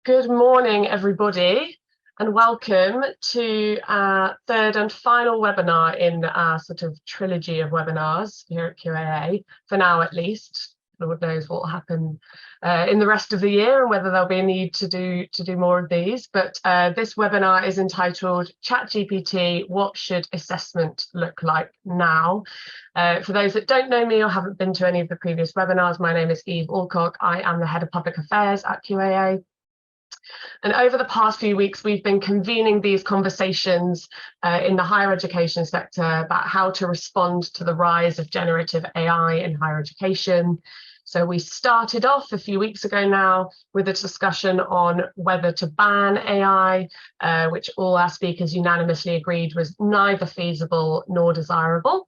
Good morning, everybody, and welcome to our third and final webinar in our sort of trilogy of webinars here at QAA, for now at least. Lord knows what will happen in the rest of the year and whether there'll be a need to do more of these. But this webinar is entitled ChatGPT, What Should Assessment Look Like Now? For those that don't know me or haven't been to any of the previous webinars, my name is Eve Alcock. I am the Head of Public Affairs at QAA. And over the past few weeks, we've been convening these conversations in the higher education sector about how to respond to the rise of generative AI in higher education. So we started off a few weeks ago now with a discussion on whether to ban AI, which all our speakers unanimously agreed was neither feasible nor desirable.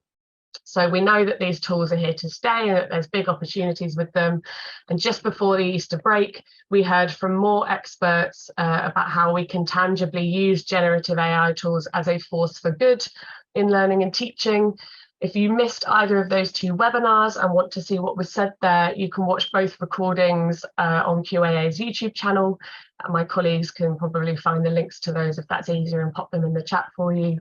So we know that these tools are here to stay and that there's big opportunities with them. And just before the Easter break, we heard from more experts about how we can tangibly use generative AI tools as a force for good in learning and teaching. If you missed either of those two webinars and want to see what was said there, you can watch both recordings on QAA's YouTube channel. My colleagues can probably find the links to those if that's easier and pop them in the chat for you.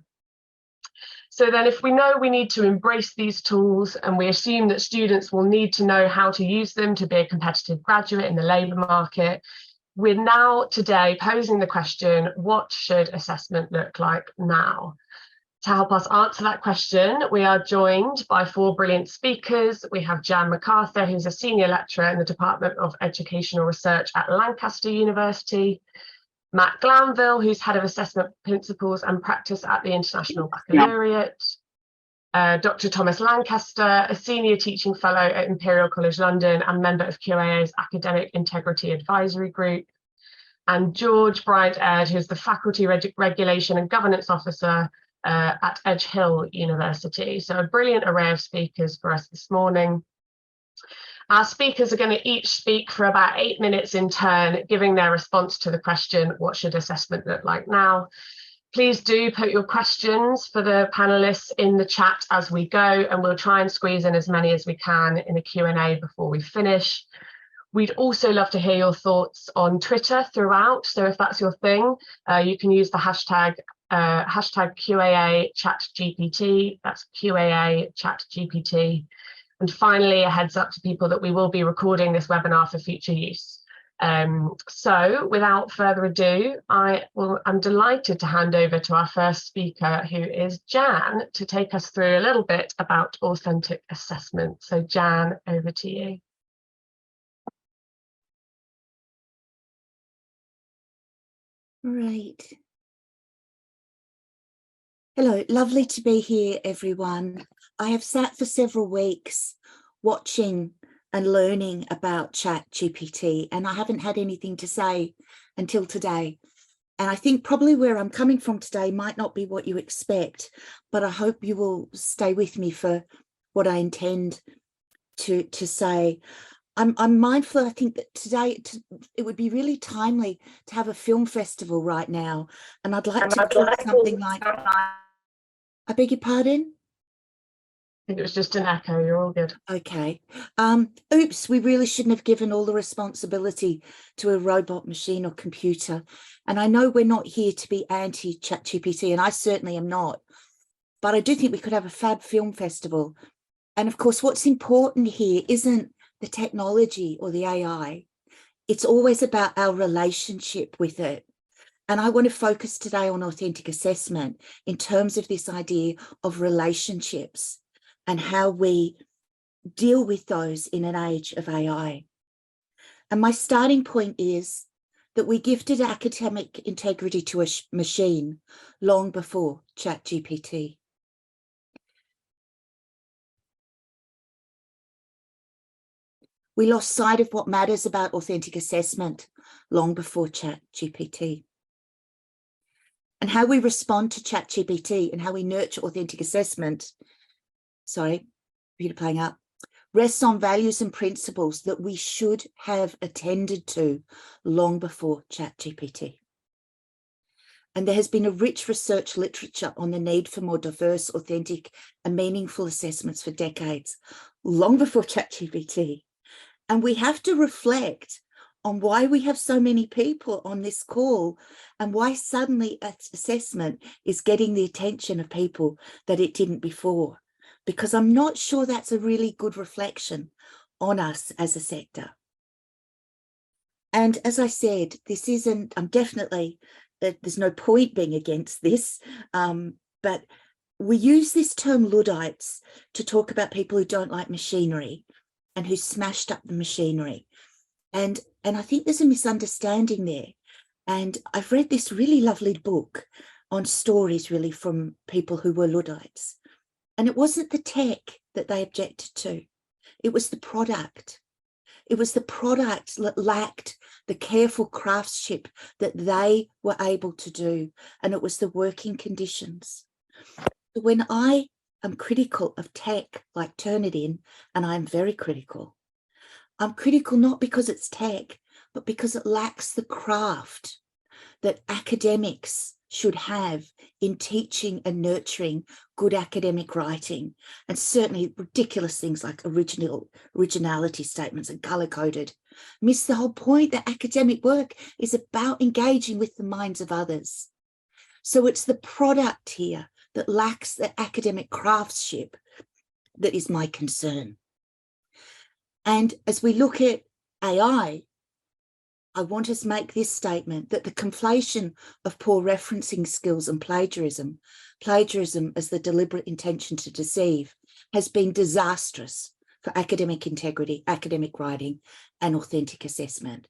So then if we know we need to embrace these tools and we assume that students will need to know how to use them to be a competitive graduate in the labour market, we're now today posing the question, what should assessment look like now? To help us answer that question, we are joined by four brilliant speakers. We have Jan McArthur, who's a senior lecturer in the Department of Educational Research at Lancaster University. Matt Glanville, who's Head of Assessment Principles and Practice at the International Baccalaureate. Dr Thomas Lancaster, a Senior Teaching Fellow at Imperial College London and member of QAA's Academic Integrity Advisory Group. And George Bryant-Aird, who's the Faculty Regulation and Governance Officer at Edge Hill University. So a brilliant array of speakers for us this morning. Our speakers are going to each speak for about 8 minutes in turn, giving their response to the question, what should assessment look like now? Please do put your questions for the panelists in the chat as we go, and we'll try and squeeze in as many as we can in a Q&A before we finish. We'd also love to hear your thoughts on Twitter throughout. So if that's your thing, you can use the hashtag QAA ChatGPT. That's QAA ChatGPT. And finally, a heads up to people that we will be recording this webinar for future use. So without further ado, I'm delighted to hand over to our first speaker, who is Jan, to take us through a little bit about authentic assessment. So Jan, over to you. Right. Hello, lovely to be here, everyone. I have sat for several weeks watching and learning about ChatGPT, and I haven't had anything to say until today. And I think probably where I'm coming from today might not be what you expect, but I hope you will stay with me for what I intend to say. I'm mindful, I think that today it would be really timely to have a film festival right now. And I'd like to do something like, I beg your pardon? I think it was just an echo, you're all good. Okay. Oops, we really shouldn't have given all the responsibility to a robot, machine or computer. And I know we're not here to be anti-ChatGPT, and I certainly am not. But I do think we could have a fab film festival. And of course, what's important here isn't the technology or the AI. It's always about our relationship with it. And I want to focus today on authentic assessment in terms of this idea of relationships and how we deal with those in an age of AI. And my starting point is that we gifted academic integrity to a machine long before ChatGPT. We lost sight of what matters about authentic assessment long before ChatGPT. And how we respond to ChatGPT and how we nurture authentic assessment, sorry, computer playing up, rests on values and principles that we should have attended to long before ChatGPT. And there has been a rich research literature on the need for more diverse, authentic and meaningful assessments for decades, long before ChatGPT. And we have to reflect on why we have so many people on this call and why suddenly assessment is getting the attention of people that it didn't before, because I'm not sure that's a really good reflection on us as a sector. And as I said, this isn't, I'm definitely, there's no point being against this, but we use this term Luddites to talk about people who don't like machinery and who smashed up the machinery. And I think there's a misunderstanding there. And I've read this really lovely book on stories really from people who were Luddites. And it wasn't the tech that they objected to. It was the product. It was the product that lacked the careful craftsmanship that they were able to do. And it was the working conditions. When I am critical of tech like Turnitin, and I'm very critical, I'm critical not because it's tech, but because it lacks the craft that academics should have in teaching and nurturing good academic writing, and certainly ridiculous things like originality statements and color-coded miss the whole point that academic work is about engaging with the minds of others. So it's the product here that lacks the academic craftsmanship that is my concern. And as we look at AI, I want to make this statement that the conflation of poor referencing skills and plagiarism as the deliberate intention to deceive, has been disastrous for academic integrity, academic writing, and authentic assessment.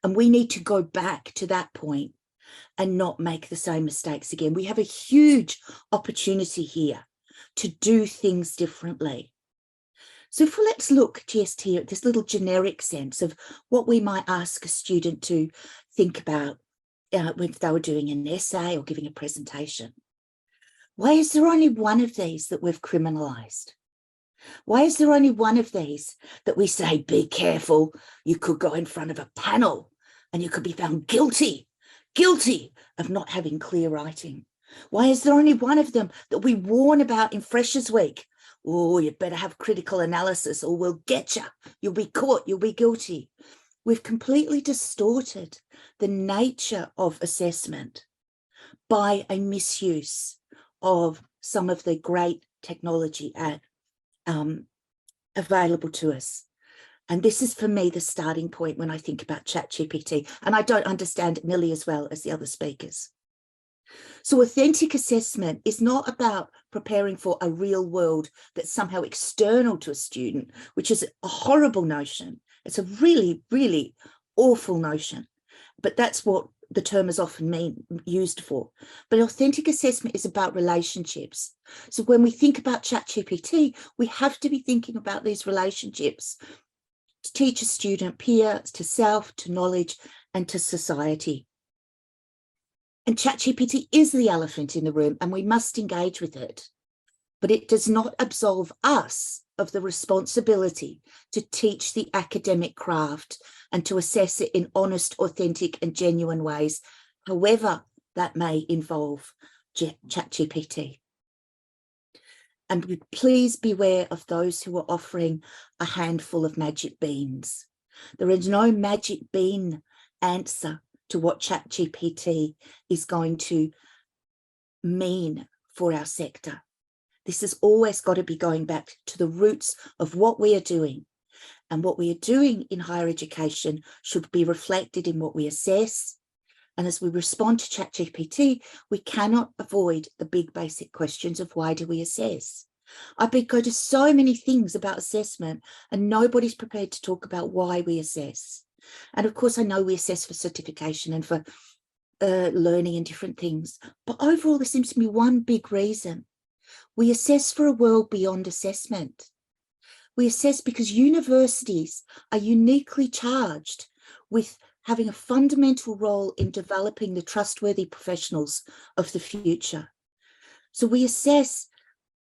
And we need to go back to that point and not make the same mistakes again. We have a huge opportunity here to do things differently. So let's look just here at this little generic sense of what we might ask a student to think about if they were doing an essay or giving a presentation. Why is there only one of these that we've criminalised? Why is there only one of these that we say, be careful, you could go in front of a panel and you could be found guilty of not having clear writing? Why is there only one of them that we warn about in Freshers Week? Oh, you better have critical analysis or we'll get you. You'll be caught, you'll be guilty. We've completely distorted the nature of assessment by a misuse of some of the great technology available to us. And this is, for me, the starting point when I think about ChatGPT. And I don't understand it nearly as well as the other speakers. So authentic assessment is not about preparing for a real world that's somehow external to a student, which is a horrible notion. It's a really, really awful notion. But that's what the term is often used for. But authentic assessment is about relationships. So when we think about ChatGPT, we have to be thinking about these relationships: to teacher, student, peer, to self, to knowledge, and to society. And ChatGPT is the elephant in the room, and we must engage with it. But it does not absolve us of the responsibility to teach the academic craft and to assess it in honest, authentic, and genuine ways, however that may involve ChatGPT. And please beware of those who are offering a handful of magic beans. There is no magic bean answer to what ChatGPT is going to mean for our sector. This has always got to be going back to the roots of what we are doing. And what we are doing in higher education should be reflected in what we assess. And as we respond to ChatGPT, we cannot avoid the big basic questions of why do we assess? I've been going to so many things about assessment and nobody's prepared to talk about why we assess. And of course, I know we assess for certification and for learning and different things. But overall, there seems to be one big reason. We assess for a world beyond assessment. We assess because universities are uniquely charged with having a fundamental role in developing the trustworthy professionals of the future. So we assess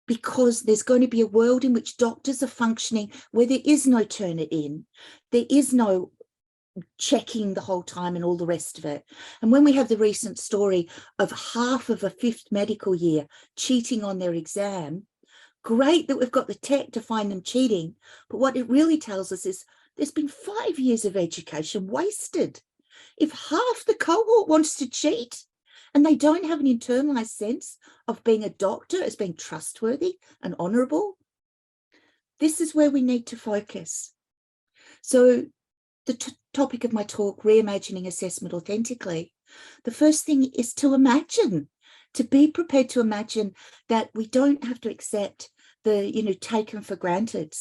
because there's going to be a world in which doctors are functioning where there is no Turnitin, there is no checking the whole time and all the rest of it. And when we have the recent story of half of a fifth medical year cheating on their exam, great that we've got the tech to find them cheating, but what it really tells us is there's been 5 years of education wasted. If half the cohort wants to cheat and they don't have an internalized sense of being a doctor as being trustworthy and honorable, this is where we need to focus. So the topic of my talk, reimagining assessment authentically, the first thing is to imagine, to be prepared to imagine that we don't have to accept the taken for granted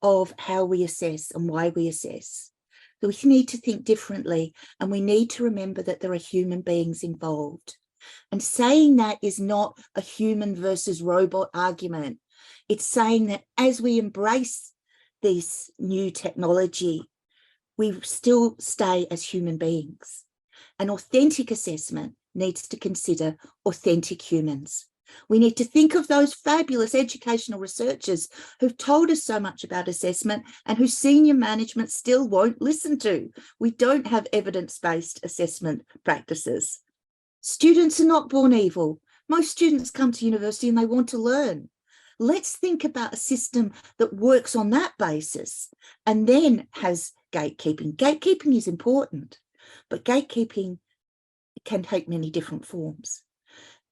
of how we assess and why we assess. So we need to think differently, and we need to remember that there are human beings involved. And saying that is not a human versus robot argument. It's saying that as we embrace this new technology, we still stay as human beings. An authentic assessment needs to consider authentic humans. We need to think of those fabulous educational researchers who've told us so much about assessment and who senior management still won't listen to. We don't have evidence-based assessment practices. Students are not born evil. Most students come to university and they want to learn. Let's think about a system that works on that basis and then has gatekeeping. Gatekeeping is important, but gatekeeping can take many different forms.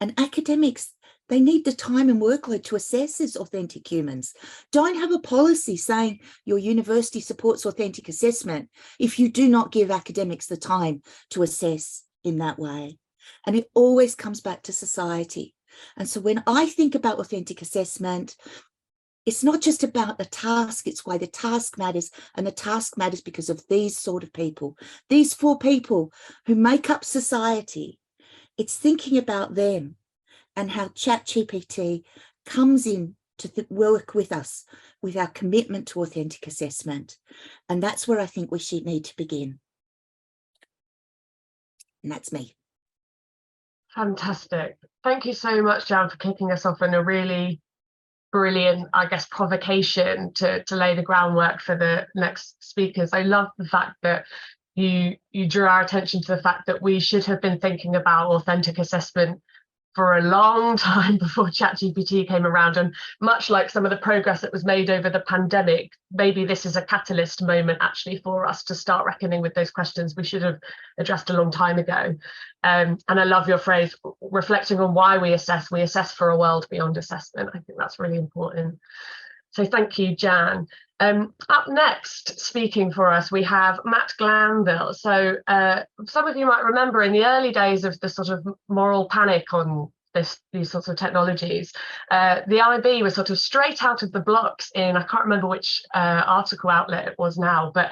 And academics, they need the time and workload to assess as authentic humans. Don't have a policy saying your university supports authentic assessment if you do not give academics the time to assess in that way. And it always comes back to society. And so when I think about authentic assessment, it's not just about the task, it's why the task matters. And the task matters because of these sort of people, these 4 people who make up society. It's thinking about them and how ChatGPT comes in to work with us with our commitment to authentic assessment. And that's where I think we should need to begin. And that's me. Fantastic. Thank you so much, Jan, for kicking us off in a really brilliant, I guess, provocation to lay the groundwork for the next speakers. I love the fact that you drew our attention to the fact that we should have been thinking about authentic assessment for a long time before ChatGPT came around. And much like some of the progress that was made over the pandemic, maybe this is a catalyst moment actually for us to start reckoning with those questions we should have addressed a long time ago. And I love your phrase, reflecting on why we assess for a world beyond assessment. I think that's really important. So thank you, Jan. Up next, speaking for us, we have Matt Glanville. So some of you might remember in the early days of the sort of moral panic on these sorts of technologies, the IB was sort of straight out of the blocks in, I can't remember which article outlet it was now, but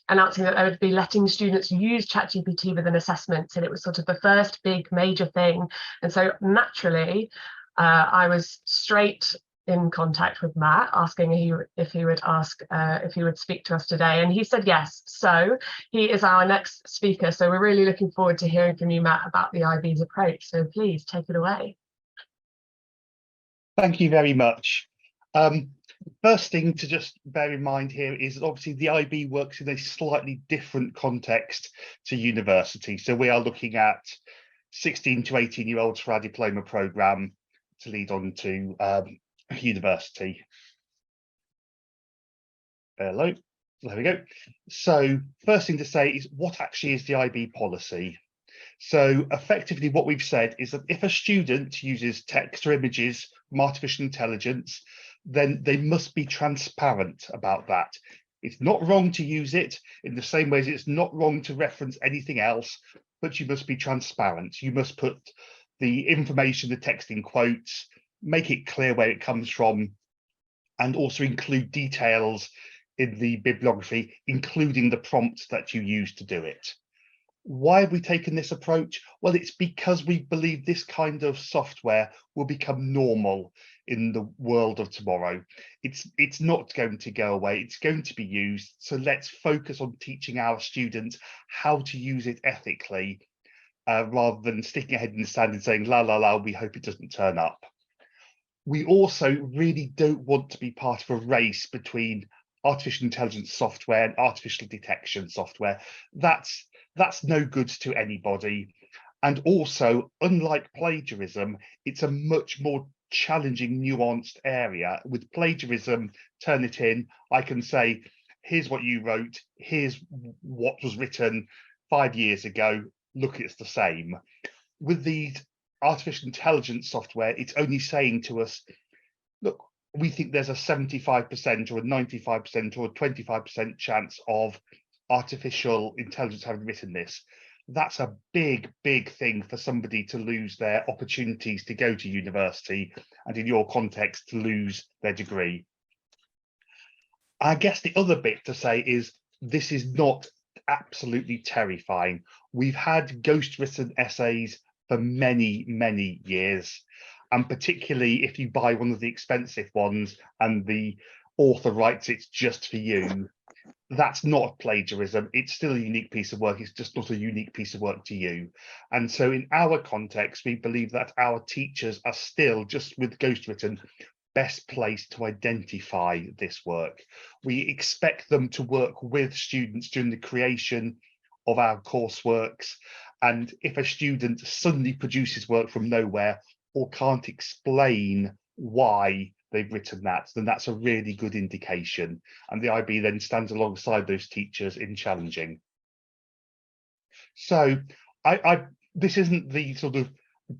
announcing that they would be letting students use ChatGPT within assessments. And it was sort of the first big major thing. And so naturally, I was straight in contact with Matt, asking if he would speak to us today, and he said yes. So he is our next speaker. So we're really looking forward to hearing from you, Matt, about the IB's approach. So please take it away. Thank you very much. First thing to just bear in mind here is that obviously the IB works in a slightly different context to university. So we are looking at 16 to 18-year-olds for our diploma programme to lead on to university. Hello, there we go. So first thing to say is, what actually is the IB policy? So effectively what we've said is that if a student uses text or images from artificial intelligence, then they must be transparent about that. It's not wrong to use it in the same way as it's not wrong to reference anything else, but you must be transparent. You must put the information, the text in quotes, make it clear where it comes from, and also include details in the bibliography, including the prompt that you use to do it. Why have we taken this approach? Well, it's because we believe this kind of software will become normal in the world of tomorrow. It's not going to go away, it's going to be used. So let's focus on teaching our students how to use it ethically, rather than sticking a head in the sand and saying, la, la, la, we hope it doesn't turn up. We also really don't want to be part of a race between artificial intelligence software and artificial detection software. That's no good to anybody. And also, unlike plagiarism, it's a much more challenging, nuanced area. With plagiarism, Turnitin, I can say, here's what you wrote, here's what was written 5 years ago, look, it's the same. With these artificial intelligence software, it's only saying to us, look, we think there's a 75% or a 95% or a 25% chance of artificial intelligence having written this. That's a big, big thing for somebody to lose their opportunities to go to university, and in your context, to lose their degree. I guess the other bit to say is this is not absolutely terrifying. We've had ghost-written essays for many, many years, and particularly if you buy one of the expensive ones and the author writes it's just for you, that's not plagiarism. It's still a unique piece of work. It's just not a unique piece of work to you. And so in our context, we believe that our teachers are still, just with ghostwritten, best placed to identify this work. We expect them to work with students during the creation of our courseworks. And if a student suddenly produces work from nowhere or can't explain why they've written that, then that's a really good indication. And the IB then stands alongside those teachers in challenging. So this isn't the sort of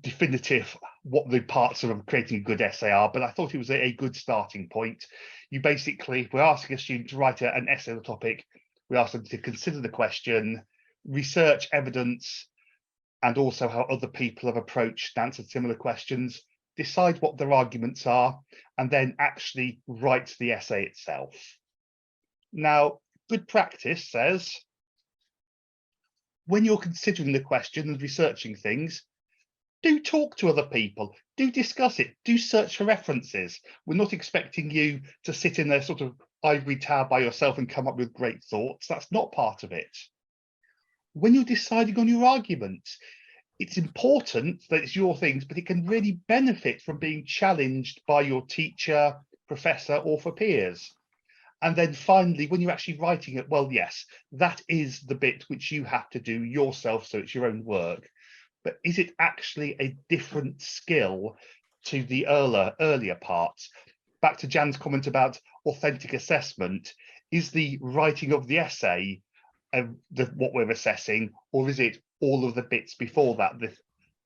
definitive what the parts of creating a good essay are, but I thought it was a good starting point. You basically, we're asking a student to write an essay on the topic. We ask them to consider the question, research evidence, and also how other people have approached and answered similar questions, decide what their arguments are, and then actually write the essay itself. Now, good practice says, when you're considering the question and researching things, do talk to other people, do discuss it, do search for references. We're not expecting you to sit in a sort of ivory tower by yourself and come up with great thoughts. That's not part of it. When you're deciding on your arguments, it's important that it's your things, but it can really benefit from being challenged by your teacher, professor, or for peers. And then finally, when you're actually writing it, well, yes, that is the bit which you have to do yourself, so it's your own work. But is it actually a different skill to the earlier parts? Back to Jan's comment about authentic assessment, is the writing of the essay what we're assessing, or is it all of the bits before that,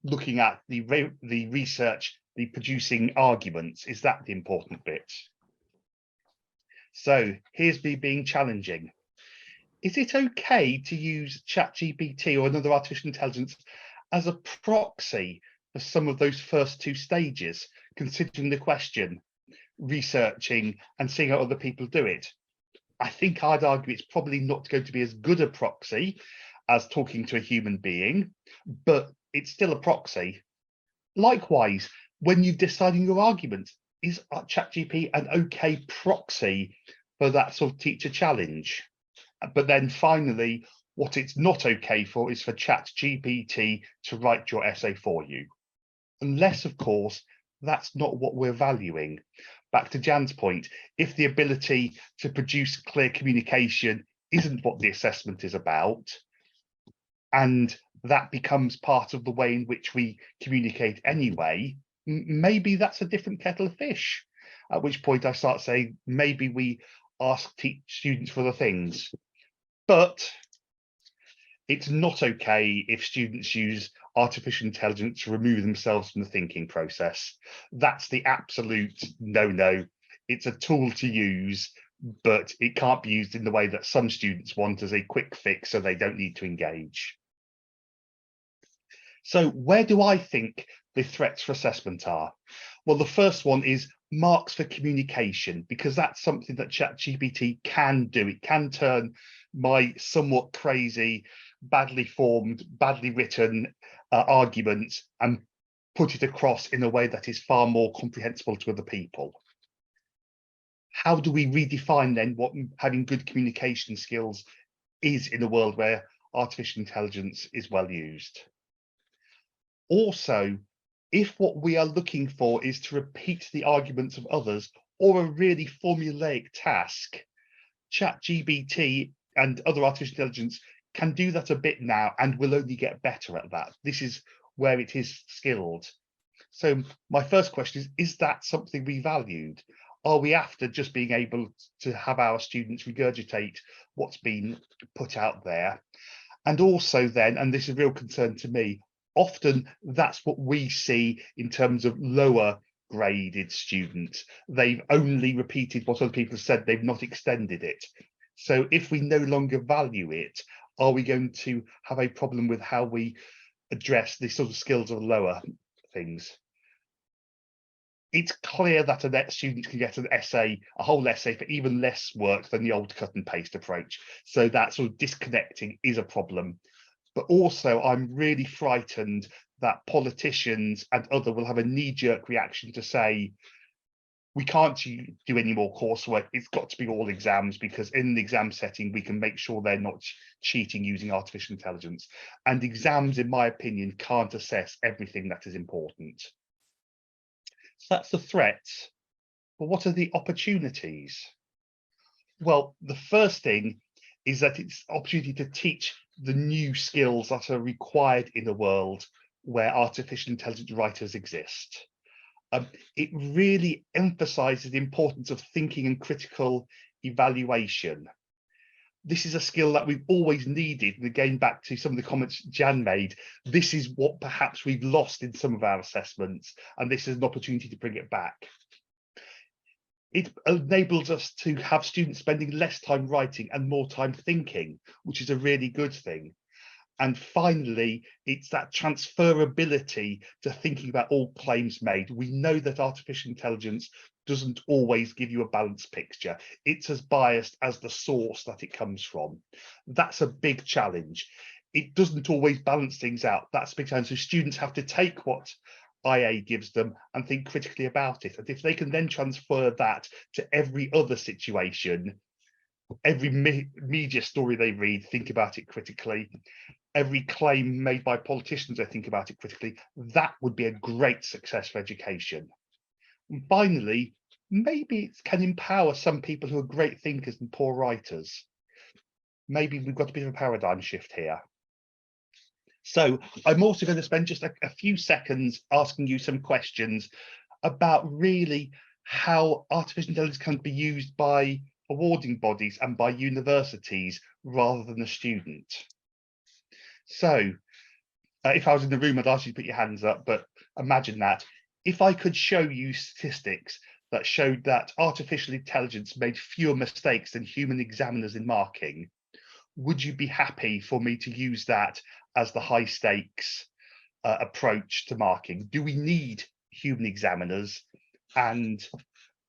looking at the research, the producing arguments? Is that the important bit? So here's me being challenging. Is it okay to use ChatGPT or another artificial intelligence as a proxy for some of those first two stages, considering the question, researching and seeing how other people do it? I think I'd argue it's probably not going to be as good a proxy as talking to a human being, but it's still a proxy. Likewise, when you're deciding your argument, is ChatGPT an okay proxy for that sort of teacher challenge? But then finally, what it's not okay for is for ChatGPT to write your essay for you. Unless, of course, that's not what we're valuing. Back to Jan's point, if the ability to produce clear communication isn't what the assessment is about, and that becomes part of the way in which we communicate anyway, maybe that's a different kettle of fish. At which point I start saying, maybe we ask students for the things. But it's not okay if students use artificial intelligence to remove themselves from the thinking process. That's the absolute no-no. It's a tool to use, but it can't be used in the way that some students want as a quick fix so they don't need to engage. So where do I think the threats for assessment are? Well, the first one is marks for communication, because that's something that ChatGPT can do. It can turn my somewhat crazy, badly formed, badly written arguments and put it across in a way that is far more comprehensible to other people. How do we redefine then what having good communication skills is in a world where artificial intelligence is well used? Also, if what we are looking for is to repeat the arguments of others or a really formulaic task, ChatGPT and other artificial intelligence can do that a bit now and will only get better at that. This is where it is skilled. So my first question is that something we valued? Are we after just being able to have our students regurgitate what's been put out there? And also then, and this is a real concern to me, often that's what we see in terms of lower graded students. They've only repeated what other people have said, they've not extended it. So if we no longer value it, are we going to have a problem with how we address the sort of skills of lower things? It's clear that a net student can get an essay, a whole essay, for even less work than the old cut and paste approach. So that sort of disconnecting is a problem. But also I'm really frightened that politicians and other will have a knee-jerk reaction to say, we can't do any more coursework, it's got to be all exams, because in the exam setting we can make sure they're not cheating using artificial intelligence. And exams, in my opinion, can't assess everything that is important. So that's the threats. But what are the opportunities? Well, the first thing is that it's an opportunity to teach the new skills that are required in a world where artificial intelligence writers exist. It really emphasizes the importance of thinking and critical evaluation. This is a skill that we've always needed. And again, back to some of the comments Jan made, this is what perhaps we've lost in some of our assessments, and this is an opportunity to bring it back. It enables us to have students spending less time writing and more time thinking, which is a really good thing. And finally, it's that transferability to thinking about all claims made. We know that artificial intelligence doesn't always give you a balanced picture. It's as biased as the source that it comes from. That's a big challenge. It doesn't always balance things out. That's a big challenge. So students have to take what IA gives them and think critically about it. And if they can then transfer that to every other situation, every media story they read, think about it critically. Every claim made by politicians, I think about it critically. That would be a great success for education. And finally, maybe it can empower some people who are great thinkers and poor writers. Maybe we've got a bit of a paradigm shift here. So I'm also going to spend just a few seconds asking you some questions about really how artificial intelligence can be used by awarding bodies and by universities rather than a student. So if I was in the room, I'd ask you to put your hands up, but imagine that. If I could show you statistics that showed that artificial intelligence made fewer mistakes than human examiners in marking, would you be happy for me to use that as the high stakes approach to marking? Do we need human examiners? And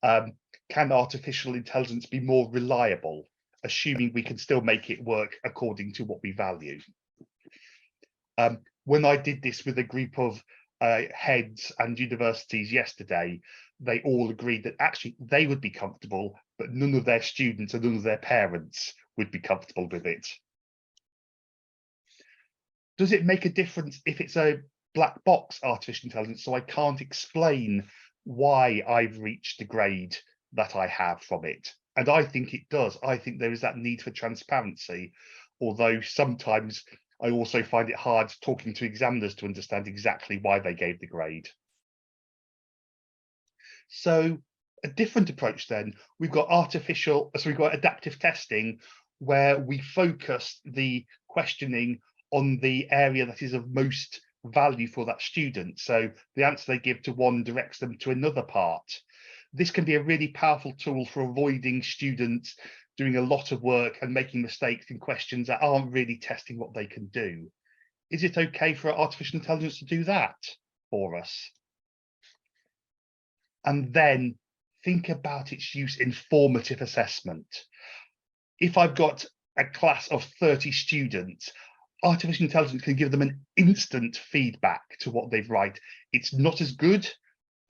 can artificial intelligence be more reliable, assuming we can still make it work according to what we value? When I did this with a group of heads and universities yesterday, they all agreed that actually they would be comfortable, but none of their students and none of their parents would be comfortable with it. Does it make a difference if it's a black box artificial intelligence, so I can't explain why I've reached the grade that I have from it? And I think it does. I think there is that need for transparency, although sometimes I also find it hard talking to examiners to understand exactly why they gave the grade. So a different approach then, we've got adaptive testing, where we focus the questioning on the area that is of most value for that student. So the answer they give to one directs them to another part. This can be a really powerful tool for avoiding students doing a lot of work and making mistakes in questions that aren't really testing what they can do. Is it okay for artificial intelligence to do that for us? And then think about its use in formative assessment. If I've got a class of 30 students, artificial intelligence can give them an instant feedback to what they've write. It's not as good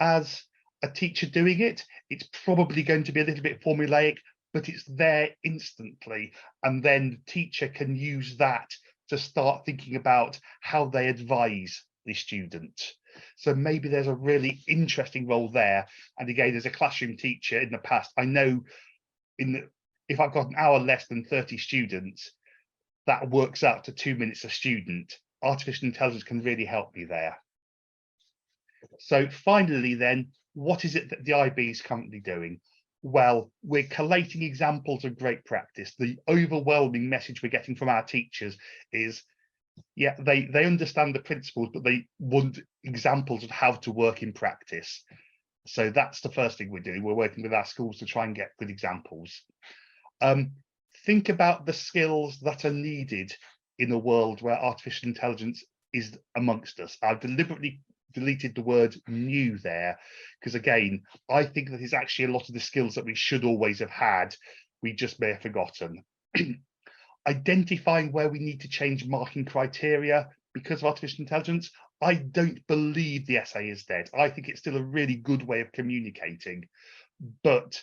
as a teacher doing it. It's probably going to be a little bit formulaic, but it's there instantly. And then the teacher can use that to start thinking about how they advise the student. So maybe there's a really interesting role there. And again, as a classroom teacher in the past, I know if I've got an hour less than 30 students, that works out to 2 minutes a student. Artificial intelligence can really help me there. So finally then, what is it that the IB is currently doing? well, we're collating examples of great practice. The overwhelming message we're getting from our teachers is, yeah, they understand the principles, but they want examples of how to work in practice. So that's the first thing we're doing. We're working with our schools to try and get good examples. Think about the skills that are needed in a world where artificial intelligence is amongst us. I've deliberately deleted the word new there, because again, I think that is actually a lot of the skills that we should always have had, we just may have forgotten. Identifying where we need to change marking criteria because of artificial intelligence. I don't believe the essay is dead. I think it's still a really good way of communicating, but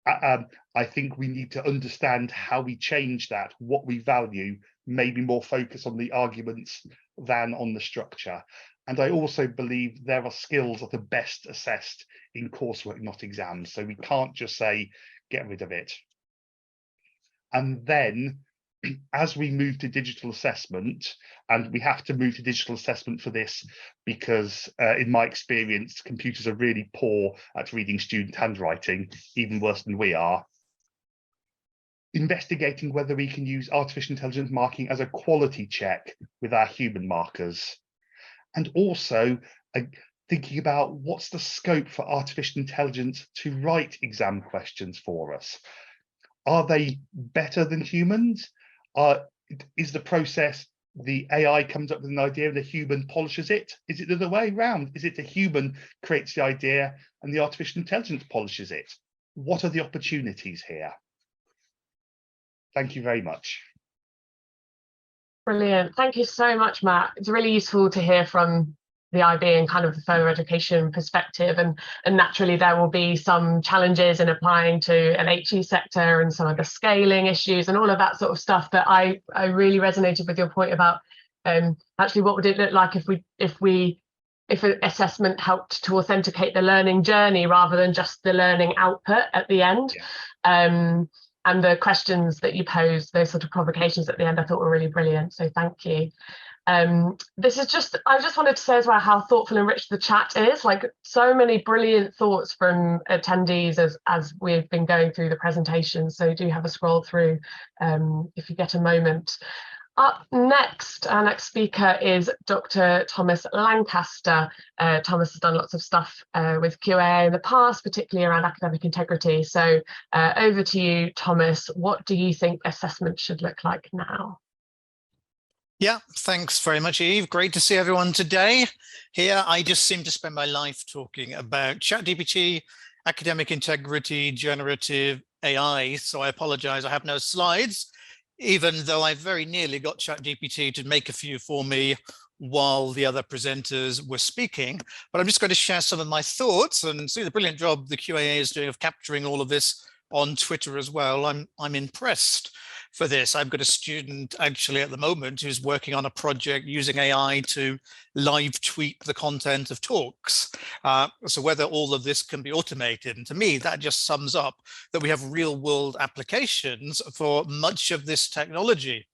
I think we need to understand how we change that, what we value, maybe more focus on the arguments than on the structure. And I also believe there are skills that are best assessed in coursework, not exams. So we can't just say, get rid of it. And then as we move to digital assessment, and we have to move to digital assessment for this because in my experience, computers are really poor at reading student handwriting, even worse than we are. Investigating whether we can use artificial intelligence marking as a quality check with our human markers. And also thinking about what's the scope for artificial intelligence to write exam questions for us. Are they better than humans? Is the process the AI comes up with an idea and the human polishes it? Is it the other way around? Is it the human creates the idea and the artificial intelligence polishes it? What are the opportunities here? Thank you very much. Brilliant. Thank you so much, Matt. It's really useful to hear from the IB and kind of the further education perspective, and naturally there will be some challenges in applying to an HE sector and some of the scaling issues and all of that sort of stuff. But I really resonated with your point about actually what would it look like if an assessment helped to authenticate the learning journey rather than just the learning output at the end. Yeah. And the questions that you posed, those sort of provocations at the end, I thought were really brilliant. So thank you. I just wanted to say as well how thoughtful and rich the chat is. Like, so many brilliant thoughts from attendees as we've been going through the presentation. So do have a scroll through if you get a moment. Up next, our next speaker is Dr. Thomas Lancaster. Thomas has done lots of stuff with QAA in the past, particularly around academic integrity. So over to you, Thomas. What do you think assessment should look like now? Yeah, thanks very much, Eve. Great to see everyone today. Here, I just seem to spend my life talking about ChatGPT, academic integrity, generative AI. So I apologize, I have no slides, even though I very nearly got ChatGPT to make a few for me while the other presenters were speaking. But I'm just going to share some of my thoughts and see the brilliant job the QAA is doing of capturing all of this on Twitter as well. I'm impressed for this. I've got a student actually at the moment who's working on a project using AI to live tweet the content of talks. So whether all of this can be automated, and to me, that just sums up that we have real world applications for much of this technology.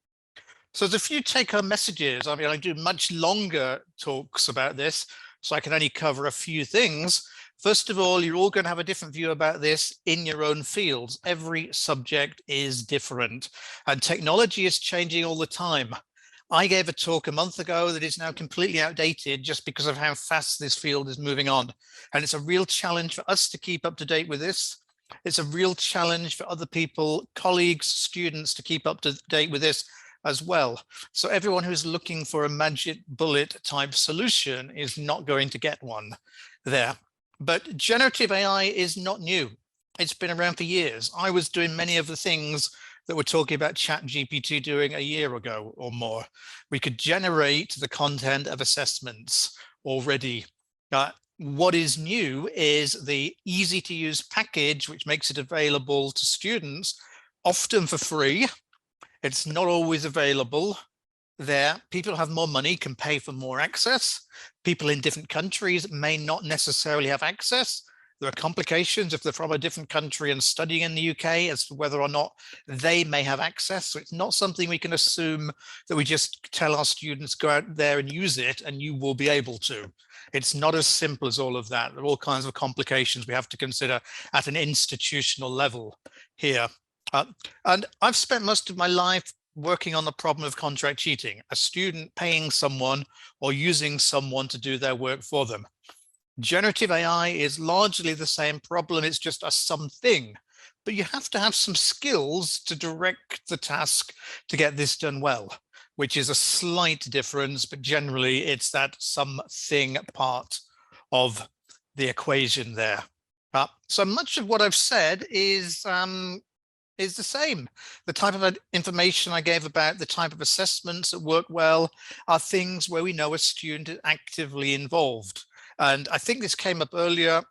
So there's a few take-home messages. I mean, I do much longer talks about this, so I can only cover a few things. First of all, you're all going to have a different view about this in your own fields. Every subject is different, and technology is changing all the time. I gave a talk a month ago that is now completely outdated just because of how fast this field is moving on. And it's a real challenge for us to keep up to date with this. It's a real challenge for other people, colleagues, students to keep up to date with this as well. So everyone who's looking for a magic bullet type solution is not going to get one there. But generative AI is not new. It's been around for years. I was doing many of the things that we're talking about ChatGPT doing a year ago or more. We could generate the content of assessments already. What is new is the easy to use package, which makes it available to students, often for free. It's not always available there. People who have more money can pay for more access. People in different countries may not necessarily have access, There are complications if they're from a different country and studying in the UK as to whether or not they may have access. So it's not something we can assume that we just tell our students, go out there and use it and you will be able to. It's not as simple as all of that. There are all kinds of complications we have to consider at an institutional level here. And I've spent most of my life working on the problem of contract cheating, a student paying someone or using someone to do their work for them. Generative AI is largely the same problem, it's just a something, but you have to have some skills to direct the task to get this done well, which is a slight difference, but generally it's that something part of the equation there. So much of what I've said is the same. The type of information I gave about the type of assessments that work well are things where we know a student is actively involved. And I think this came up earlier,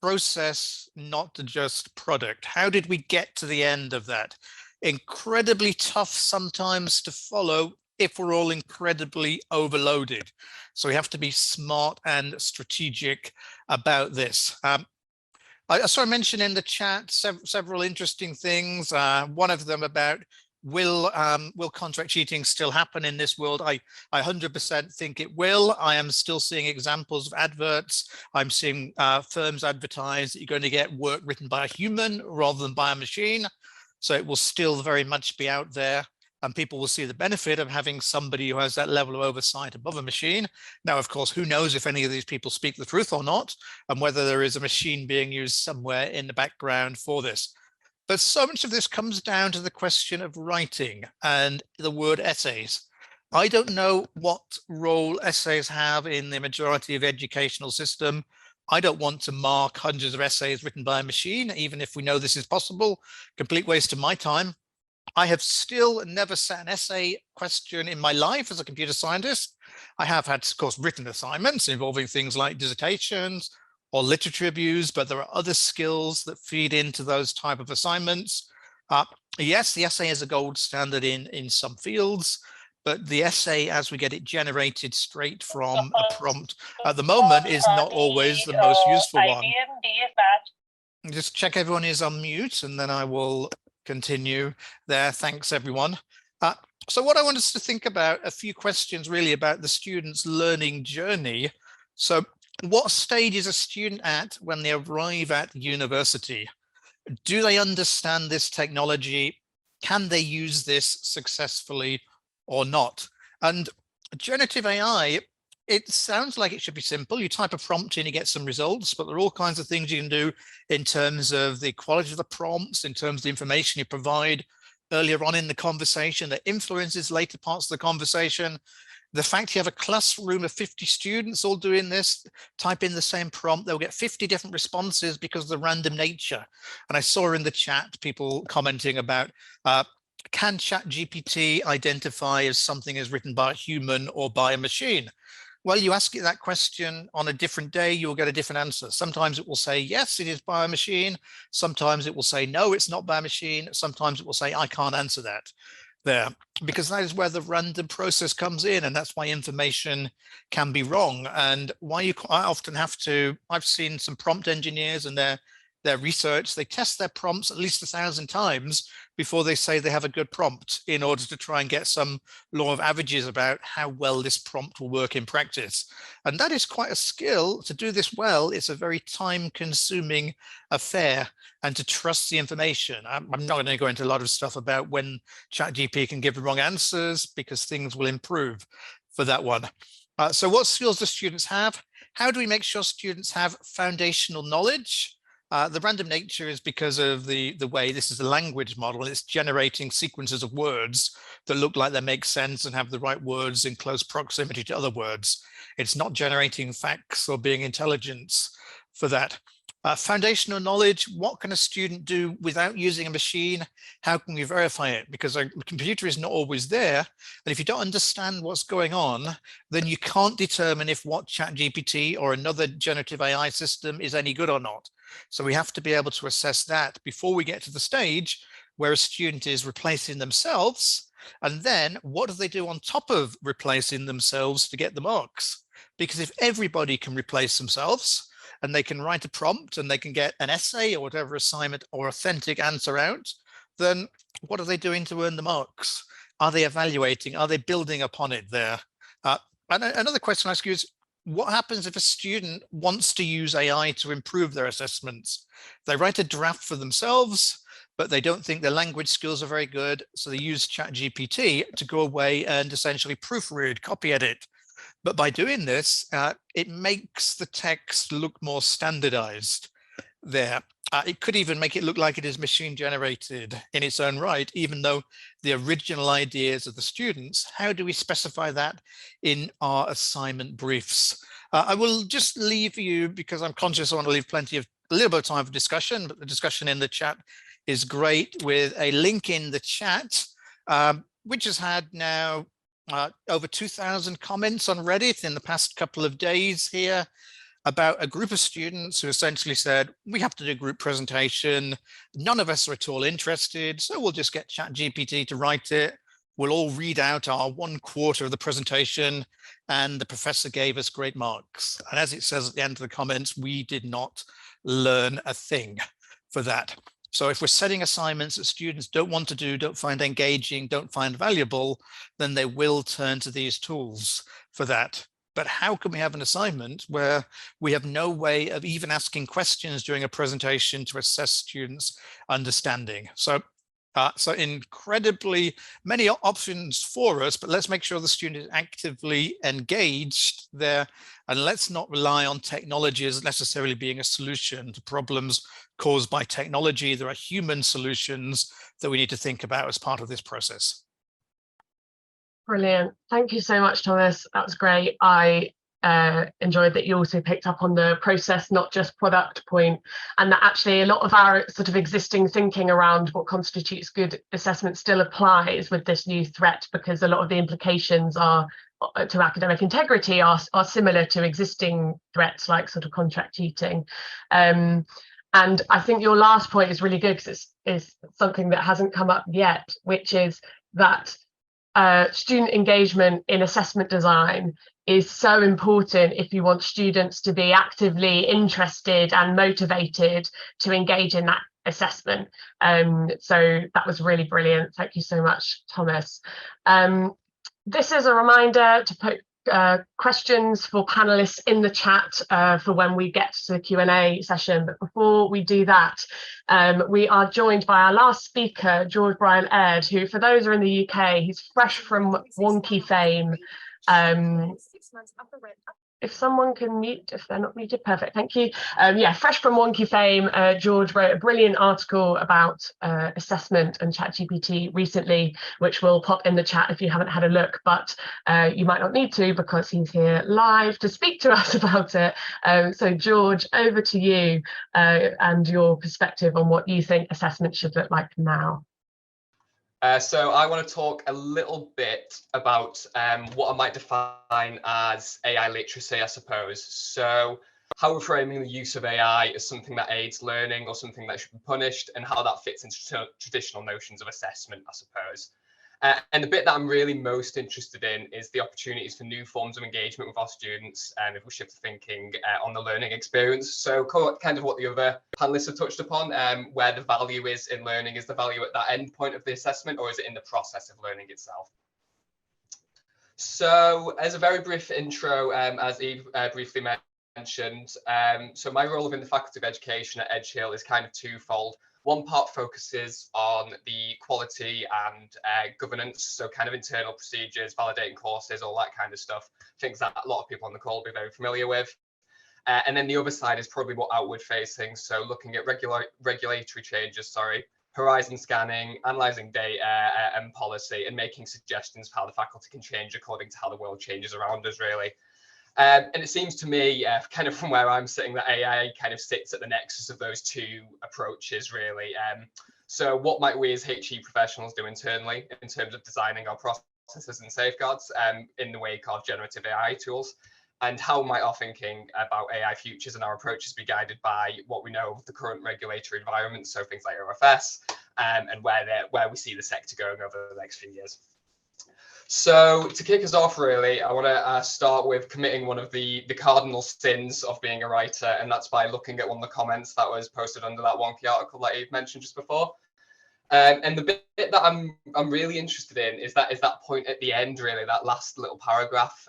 process, not just product. How did we get to the end of that? Incredibly tough sometimes to follow if we're all incredibly overloaded. So we have to be smart and strategic about this. I saw mention in the chat several interesting things. One of them about will contract cheating still happen in this world? I 100% think it will. I am still seeing examples of adverts. I'm seeing firms advertise that you're going to get work written by a human rather than by a machine. So it will still very much be out there. And people will see the benefit of having somebody who has that level of oversight above a machine. Now, of course, who knows if any of these people speak the truth or not, and whether there is a machine being used somewhere in the background for this. But so much of this comes down to the question of writing and the word essays. I don't know what role essays have in the majority of educational system. I don't want to mark hundreds of essays written by a machine, even if we know this is possible. Complete waste of my time. I have still never sat an essay question in my life as a computer scientist. I have had, of course, written assignments involving things like dissertations or literature reviews, but there are other skills that feed into those type of assignments. Yes, the essay is a gold standard in some fields, but the essay as we get it generated straight from a prompt at the moment is not always the most useful one. Just check everyone is on mute and then I will continue there. Thanks, everyone. So what I want us to think about, a few questions really about the student's learning journey. So what stage is a student at when they arrive at university? Do they understand this technology? Can they use this successfully or not? And generative AI, it sounds like it should be simple. You type a prompt in, you get some results, but there are all kinds of things you can do in terms of the quality of the prompts, in terms of the information you provide earlier on in the conversation that influences later parts of the conversation. The fact you have a classroom of 50 students all doing this, type in the same prompt, they'll get 50 different responses because of the random nature. And I saw in the chat people commenting about, can ChatGPT identify as something is written by a human or by a machine? Well, you ask it that question on a different day, you'll get a different answer. Sometimes it will say, yes, it is by a machine. Sometimes it will say, no, it's not by a machine. Sometimes it will say, I can't answer that there, because that is where the random process comes in. And that's why information can be wrong. And why I often have to, I've seen some prompt engineers and their research, they test their prompts at least 1,000 times before they say they have a good prompt in order to try and get some law of averages about how well this prompt will work in practice. And that is quite a skill. To do this well, it's a very time-consuming affair, and to trust the information. I'm not going to go into a lot of stuff about when ChatGPT can give the wrong answers, because things will improve for that one. So what skills do students have? How do we make sure students have foundational knowledge? The random nature is because of the way this is a language model. It's generating sequences of words that look like they make sense and have the right words in close proximity to other words. It's not generating facts or being intelligence for that. Foundational knowledge, what can a student do without using a machine? How can we verify it? Because a computer is not always there. And if you don't understand what's going on, then you can't determine if what ChatGPT or another generative AI system is any good or not. So we have to be able to assess that before we get to the stage where a student is replacing themselves. And then what do they do on top of replacing themselves to get the marks? Because if everybody can replace themselves, and they can write a prompt and they can get an essay or whatever assignment or authentic answer out, then what are they doing to earn the marks? Are they evaluating? Are they building upon it there? And another question I ask you is, what happens if a student wants to use AI to improve their assessments? They write a draft for themselves, but they don't think their language skills are very good, so they use ChatGPT to go away and essentially proofread, copy edit. But by doing this, it makes the text look more standardized there. It could even make it look like it is machine generated in its own right, even though the original ideas of the students. How do we specify that in our assignment briefs? I will just leave you, because I'm conscious I want to leave a little bit of time for discussion, but the discussion in the chat is great, with a link in the chat, which has had now over 2,000 comments on Reddit in the past couple of days here, about a group of students who essentially said, we have to do a group presentation. None of us are at all interested, so we'll just get ChatGPT to write it. We'll all read out our 1/4 of the presentation, and the professor gave us great marks. And as it says at the end of the comments, we did not learn a thing for that. So if we're setting assignments that students don't want to do, don't find engaging, don't find valuable, then they will turn to these tools for that. But how can we have an assignment where we have no way of even asking questions during a presentation to assess students' understanding? So incredibly many options for us, but let's make sure the student is actively engaged there, and let's not rely on technology as necessarily being a solution to problems caused by technology. There are human solutions that we need to think about as part of this process. Brilliant. Thank you so much, Thomas. That was great. I enjoyed that you also picked up on the process, not just product point, and that actually a lot of our sort of existing thinking around what constitutes good assessment still applies with this new threat, because a lot of the implications are to academic integrity are similar to existing threats like sort of contract cheating. And I think your last point is really good, because it's something that hasn't come up yet, which is that student engagement in assessment design is so important if you want students to be actively interested and motivated to engage in that assessment. So that was really brilliant. Thank you so much, Thomas. This is a reminder to put questions for panelists in the chat for when we get to the Q&A session. But before we do that, we are joined by our last speaker, George Bryant-Aird, who, for those who are in the UK, he's fresh from wonky fame. If someone can mute, if they're not muted, perfect, thank you. Yeah, fresh from wonky fame, George wrote a brilliant article about assessment and ChatGPT recently, which will pop in the chat if you haven't had a look, but you might not need to, because he's here live to speak to us about it. So George, over to you and your perspective on what you think assessment should look like now. So I want to talk a little bit about what I might define as AI literacy, I suppose. So how we're framing the use of AI as something that aids learning or something that should be punished, and how that fits into traditional notions of assessment, I suppose. And the bit that I'm really most interested in is the opportunities for new forms of engagement with our students, and if we shift thinking on the learning experience. So kind of what the other panelists have touched upon, where the value is in learning. Is the value at that end point of the assessment, or is it in the process of learning itself? So as a very brief intro, as Eve briefly mentioned, so my role within the Faculty of Education at Edge Hill is kind of twofold. One part focuses on the quality and governance, so kind of internal procedures, validating courses, all that kind of stuff, things that a lot of people on the call will be very familiar with. And then the other side is probably more outward facing, so looking at regulatory changes, horizon scanning, analysing data and policy, and making suggestions for how the faculty can change according to how the world changes around us, really. And it seems to me, kind of from where I'm sitting, that AI kind of sits at the nexus of those two approaches, really. So what might we as HE professionals do internally in terms of designing our processes and safeguards in the wake of generative AI tools? And how might our thinking about AI futures and our approaches be guided by what we know of the current regulatory environment, so things like OFS, and where we see the sector going over the next few years? So to kick us off, really, I want to start with committing one of the cardinal sins of being a writer, and that's by looking at one of the comments that was posted under that wonky article that Eve mentioned just before. And the bit that I'm really interested in is that point at the end, really, that last little paragraph.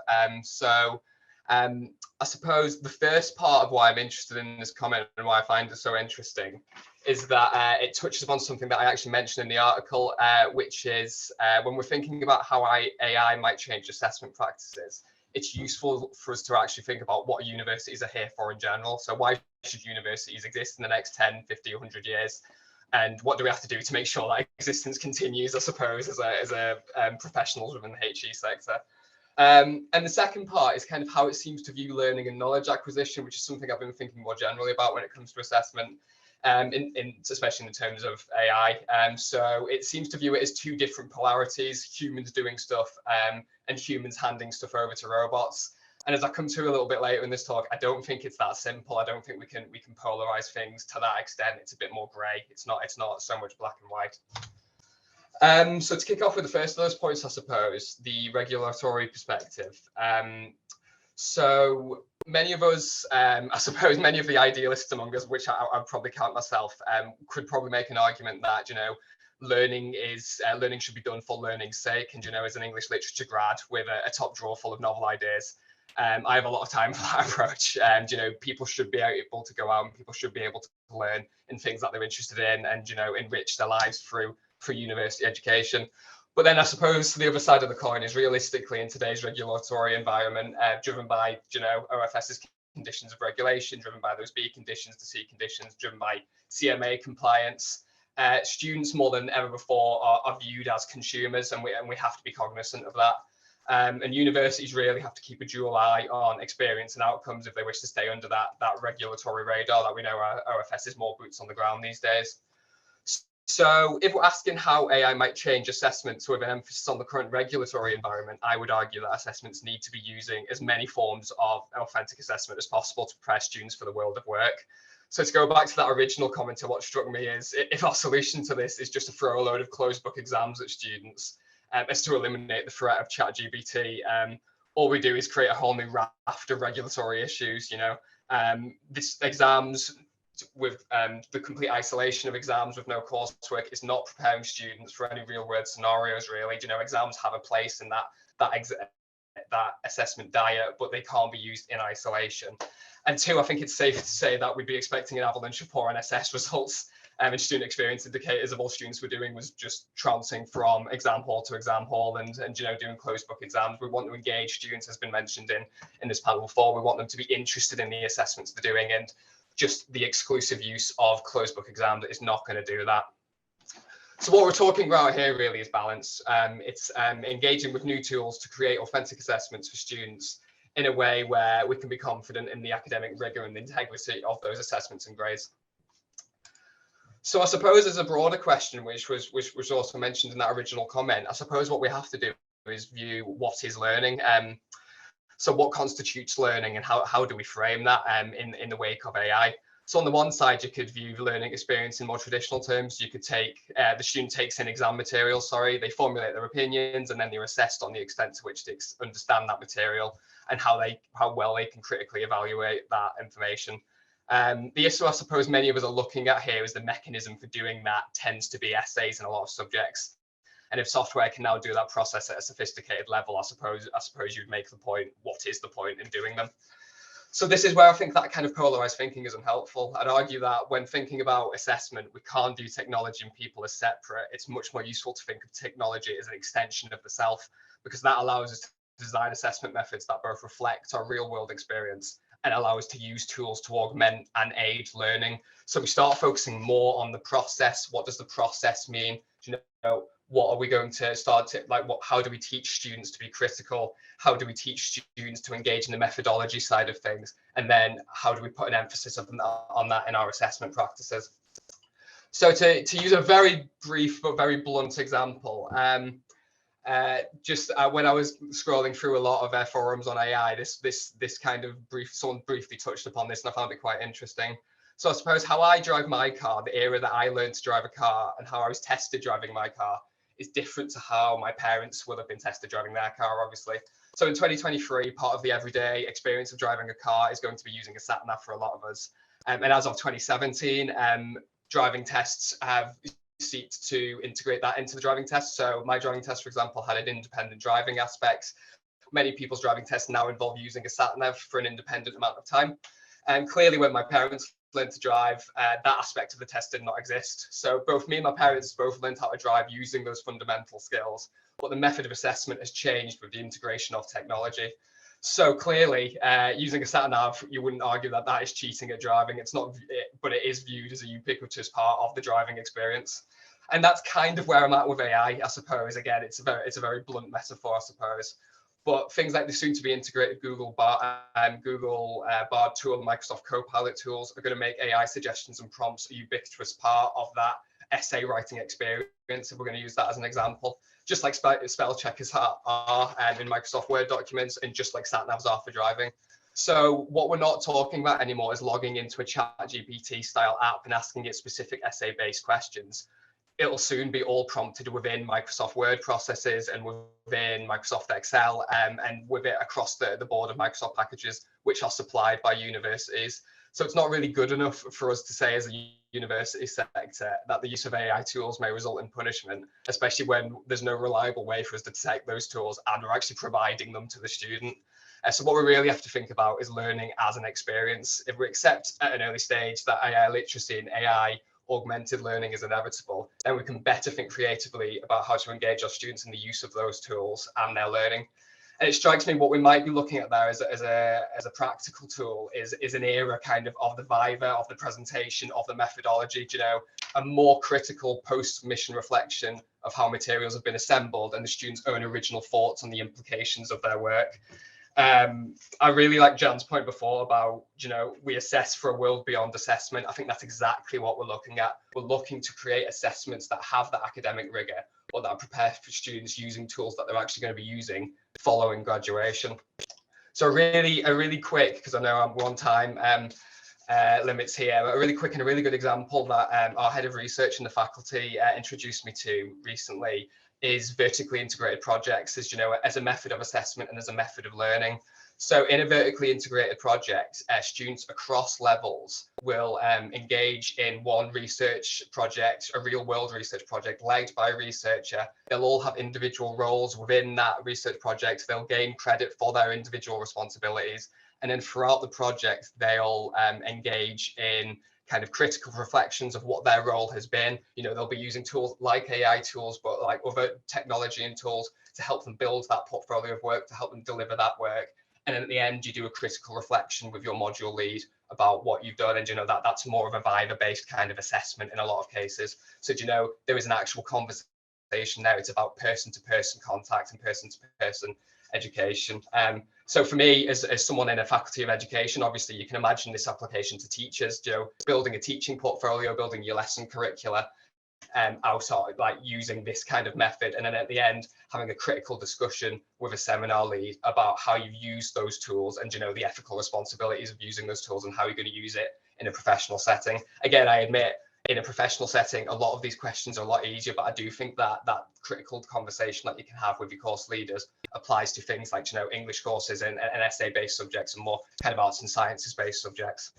I suppose the first part of why I'm interested in this comment and why I find it so interesting is that it touches upon something that I actually mentioned in the article, which is when we're thinking about how AI might change assessment practices, it's useful for us to actually think about what universities are here for in general. So why should universities exist in the next 10, 50, 100 years? And what do we have to do to make sure that existence continues, I suppose, as a professionals within the HE sector? And the second part is kind of how it seems to view learning and knowledge acquisition, which is something I've been thinking more generally about when it comes to assessment, especially in terms of AI. So it seems to view it as two different polarities: humans doing stuff and humans handing stuff over to robots. And as I come to a little bit later in this talk, I don't think it's that simple. I don't think we can polarize things to that extent. It's a bit more grey. It's not so much black and white. So to kick off with the first of those points, I suppose, the regulatory perspective. So many of us, I suppose many of the idealists among us, which I'd probably count myself, could probably make an argument that, learning should be done for learning's sake. And, as an English literature grad with a top drawer full of novel ideas, I have a lot of time for that approach. And, people should be able to go out and people should be able to learn in things that they're interested in and, enrich their lives through university education. But then I suppose the other side of the coin is realistically in today's regulatory environment, driven by, OFS's conditions of regulation, driven by those B conditions, the C conditions, driven by CMA compliance, students more than ever before are viewed as consumers, and we have to be cognizant of that. And universities really have to keep a dual eye on experience and outcomes if they wish to stay under that regulatory radar that we know OFS is more boots on the ground these days. So if we're asking how AI might change assessments with an emphasis on the current regulatory environment, I would argue that assessments need to be using as many forms of authentic assessment as possible to prepare students for the world of work. So to go back to that original comment, what struck me is if our solution to this is just to throw a load of closed book exams at students, as to eliminate the threat of ChatGPT, all we do is create a whole new raft of regulatory issues. This exams with the complete isolation of exams with no coursework is not preparing students for any real world scenarios, really. Exams have a place in that assessment diet, but they can't be used in isolation. And two, I think it's safe to say that we'd be expecting an avalanche of poor NSS results, and student experience indicators of all students were doing was just trouncing from exam hall to exam hall and doing closed book exams. We want to engage students, as has been mentioned in this panel before. We want them to be interested in the assessments they're doing, and just the exclusive use of closed book exams is not going to do that. So what we're talking about here really is balance. It's engaging with new tools to create authentic assessments for students in a way where we can be confident in the academic rigor and the integrity of those assessments and grades. So I suppose as a broader question, which was also mentioned in that original comment, I suppose what we have to do is view what is learning. So what constitutes learning and how do we frame that in the wake of AI? So on the one side, you could view learning experience in more traditional terms. You could take, the student takes in exam material, they formulate their opinions, and then they're assessed on the extent to which they understand that material and how well they can critically evaluate that information. The issue I suppose many of us are looking at here is the mechanism for doing that tends to be essays in a lot of subjects. And if software can now do that process at a sophisticated level, I suppose you'd make the point, what is the point in doing them? So this is where I think that kind of polarized thinking is unhelpful. I'd argue that when thinking about assessment, we can't do technology and people as separate. It's much more useful to think of technology as an extension of the self, because that allows us to design assessment methods that both reflect our real world experience and allow us to use tools to augment and aid learning. So we start focusing more on the process. What does the process mean? What are we going to start to how do we teach students to be critical? How do we teach students to engage in the methodology side of things? And then how do we put an emphasis on that in our assessment practices? So to use a very brief but very blunt example, when I was scrolling through a lot of forums on AI, this kind of someone briefly touched upon this, and I found it quite interesting. So I suppose how I drive my car, the era that I learned to drive a car and how I was tested driving my car, is different to how my parents will have been tested driving their car, obviously. So in 2023, part of the everyday experience of driving a car is going to be using a sat nav for a lot of us. And as of 2017, driving tests have sought to integrate that into the driving test. So my driving test, for example, had an independent driving aspect. Many people's driving tests now involve using a sat nav for an independent amount of time. And clearly, when my parents learned to drive, that aspect of the test did not exist. So both me and my parents both learned how to drive using those fundamental skills, but the method of assessment has changed with the integration of technology. So clearly, using a sat nav, you wouldn't argue that that is cheating at driving. It's not, but it is viewed as a ubiquitous part of the driving experience. And that's kind of where I'm at with AI, I suppose. Again, it's a very blunt metaphor, I suppose. But things like the soon-to-be integrated Google Bard tool and Microsoft Copilot tools are going to make AI suggestions and prompts a ubiquitous part of that essay writing experience, if we're going to use that as an example. Just like spell checkers are in Microsoft Word documents, and just like sat navs are for driving. So what we're not talking about anymore is logging into a ChatGPT style app and asking it specific essay-based questions. It'll soon be all prompted within Microsoft Word processes and within Microsoft Excel, and with it across the board of Microsoft packages, which are supplied by universities. So it's not really good enough for us to say as a university sector that the use of AI tools may result in punishment, especially when there's no reliable way for us to detect those tools and we're actually providing them to the student. So what we really have to think about is learning as an experience. If we accept at an early stage that AI literacy and AI augmented learning is inevitable, then we can better think creatively about how to engage our students in the use of those tools and their learning. And it strikes me what we might be looking at there as a practical tool is an era kind of the viva, of the presentation, of the methodology, you know, a more critical post-mission reflection of how materials have been assembled and the students' own original thoughts on the implications of their work. I really like Jan's point before about, you know, we assess for a world beyond assessment. I think that's exactly what we're looking at. We're looking to create assessments that have that academic rigor, or that are prepared for students using tools that they're actually going to be using following graduation. So a really quick, because I know we're on time limits here, a really quick and a really good example that our head of research in the faculty introduced me to recently is vertically integrated projects, as you know, as a method of assessment and as a method of learning. So in a vertically integrated project, students across levels will engage in one research project, a real world research project led by a researcher. They'll all have individual roles within that research project. They'll gain credit for their individual responsibilities. And then throughout the project, they'll engage in kind of critical reflections of what their role has been. You know, they'll be using tools like AI tools, but like other technology and tools to help them build that portfolio of work, to help them deliver that work. And then at the end, you do a critical reflection with your module lead about what you've done. And, you know, that's more of a viva-based kind of assessment in a lot of cases. So, you know, there is an actual conversation there. It's about person-to-person contact and person-to-person education. So for me, as someone in a faculty of education, obviously you can imagine this application to teachers, you know, building a teaching portfolio, building your lesson curricula, outside, like using this kind of method, and then at the end having a critical discussion with a seminar lead about how you use those tools and, you know, the ethical responsibilities of using those tools and how you're going to use it in a professional setting. Again, I admit, in a professional setting, a lot of these questions are a lot easier, but I do think that that critical conversation that you can have with your course leaders applies to things like, you know, English courses and essay-based subjects and more kind of arts and sciences-based subjects.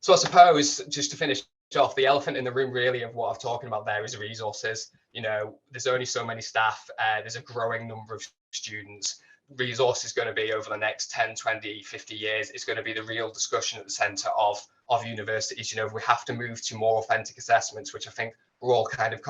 So I suppose, just to finish off, the elephant in the room really of what I'm talking about there is resources. You know, there's only so many staff, there's a growing number of students. Resource is going to be, over the next 10, 20, 50 years, it's going to be the real discussion at the centre of universities. You know, we have to move to more authentic assessments, which I think we're all kind of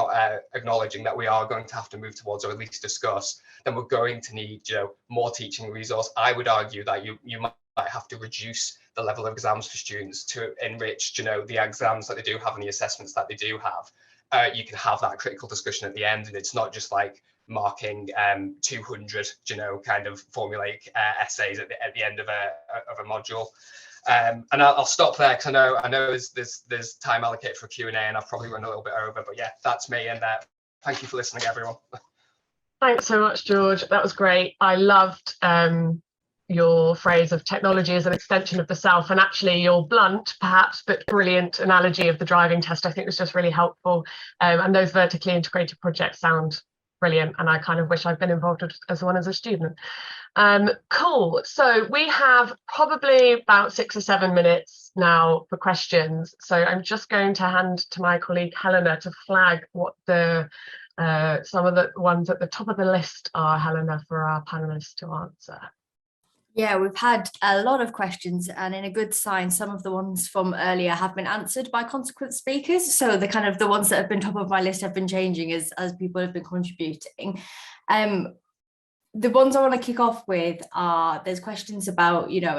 acknowledging that we are going to have to move towards, or at least discuss. Then we're going to need, you know, more teaching resource. I would argue that you might have to reduce the level of exams for students to enrich, you know, the exams that they do have and the assessments that they do have. You can have that critical discussion at the end, and it's not just like marking 200, you know, kind of formulaic essays at the end of a module. And I'll stop there, because I know there's time allocated for Q&A, and I've probably run a little bit over, but yeah, that's me. And thank you for listening, everyone. Thanks so much, George. That was great. I loved your phrase of technology as an extension of the self, and actually your blunt, perhaps, but brilliant analogy of the driving test, I think, was just really helpful. And those vertically integrated projects sound brilliant. And I kind of wish I'd been involved as one as a student. Cool. So we have probably about 6 or 7 minutes now for questions. So I'm just going to hand to my colleague Helena to flag what the some of the ones at the top of the list are, Helena, for our panelists to answer. Yeah, we've had a lot of questions, and in a good sign, some of the ones from earlier have been answered by consequent speakers. So the kind of the ones that have been top of my list have been changing as people have been contributing. The ones I want to kick off with are, there's questions about, you know,